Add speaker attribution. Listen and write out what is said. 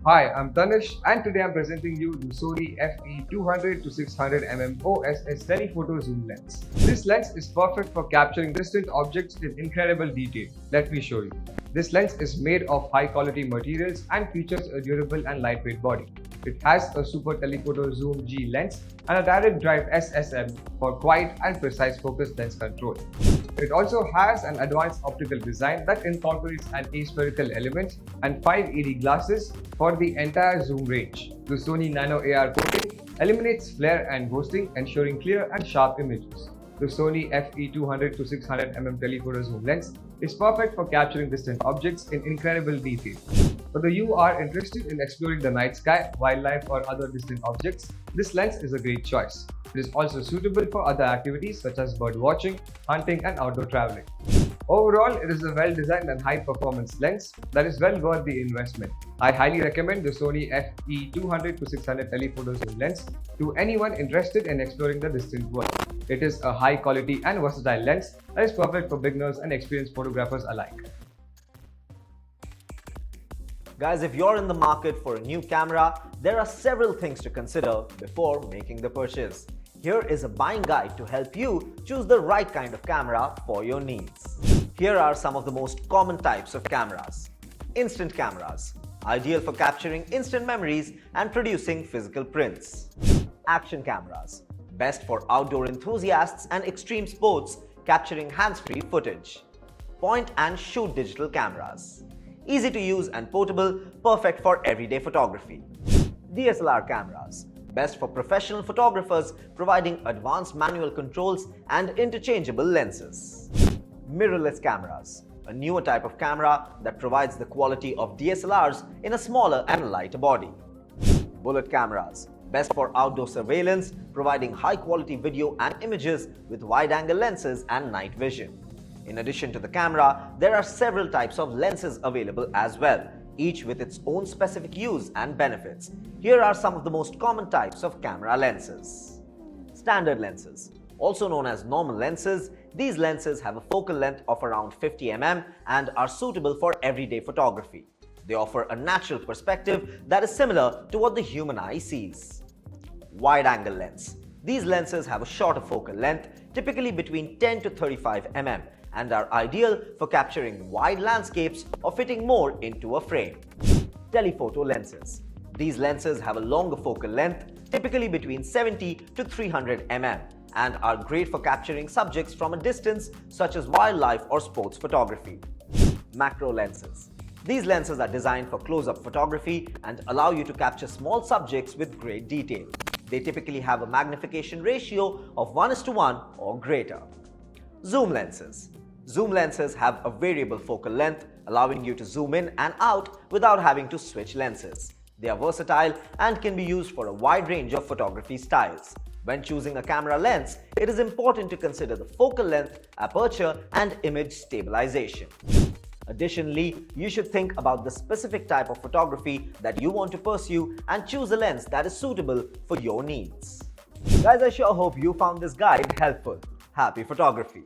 Speaker 1: Hi, I'm Tanish and today I'm presenting you the Sony FE 200 to 600 mm OSS telephoto zoom lens. This lens is perfect for capturing distant objects in incredible detail. Let me show you. This lens is made of high quality materials and features a durable and lightweight body. It has a super telephoto zoom G lens and a direct drive SSM for quiet and precise focus lens control. It also has an advanced optical design that incorporates an aspherical element and 5 ED glasses for the entire zoom range. The Sony Nano AR coating eliminates flare and ghosting, ensuring clear and sharp images. The Sony FE 200 to 600 mm telephoto zoom lens is perfect for capturing distant objects in incredible detail. Whether you are interested in exploring the night sky, wildlife, or other distant objects, this lens is a great choice. It is also suitable for other activities such as bird watching, hunting, and outdoor traveling. Overall, it is a well-designed and high-performance lens that is well worth the investment. I highly recommend the Sony FE 200 to 600 telephoto zoom lens to anyone interested in exploring the distant world. It is a high-quality and versatile lens that is perfect for beginners and experienced photographers alike.
Speaker 2: Guys, if you're in the market for a new camera, there are several things to consider before making the purchase. Here is a buying guide to help you choose the right kind of camera for your needs. Here are some of the most common types of cameras. Instant cameras, ideal for capturing instant memories and producing physical prints. Action cameras, best for outdoor enthusiasts and extreme sports, capturing hands-free footage. Point and shoot digital cameras, easy to use and portable, perfect for everyday photography. DSLR cameras, best for professional photographers, providing advanced manual controls and interchangeable lenses. Mirrorless cameras, a newer type of camera that provides the quality of DSLRs in a smaller and lighter body. Bullet cameras, best for outdoor surveillance, providing high-quality video and images with wide-angle lenses and night vision. In addition to the camera, there are several types of lenses available as well, each with its own specific use and benefits. Here are some of the most common types of camera lenses. Standard lenses, also known as normal lenses, these lenses have a focal length of around 50 mm and are suitable for everyday photography. They offer a natural perspective that is similar to what the human eye sees. Wide-angle lens. These lenses have a shorter focal length, typically between 10 to 35 mm, and are ideal for capturing wide landscapes or fitting more into a frame. Telephoto lenses. These lenses have a longer focal length, typically between 70 to 300 mm, and are great for capturing subjects from a distance such as wildlife or sports photography. Macro lenses. These lenses are designed for close-up photography and allow you to capture small subjects with great detail. They typically have a magnification ratio of 1:1 or greater. Zoom lenses. Zoom lenses have a variable focal length, allowing you to zoom in and out without having to switch lenses. They are versatile and can be used for a wide range of photography styles. When choosing a camera lens, it is important to consider the focal length, aperture, and image stabilization. Additionally, you should think about the specific type of photography that you want to pursue and choose a lens that is suitable for your needs. Guys, I sure hope you found this guide helpful. Happy photography!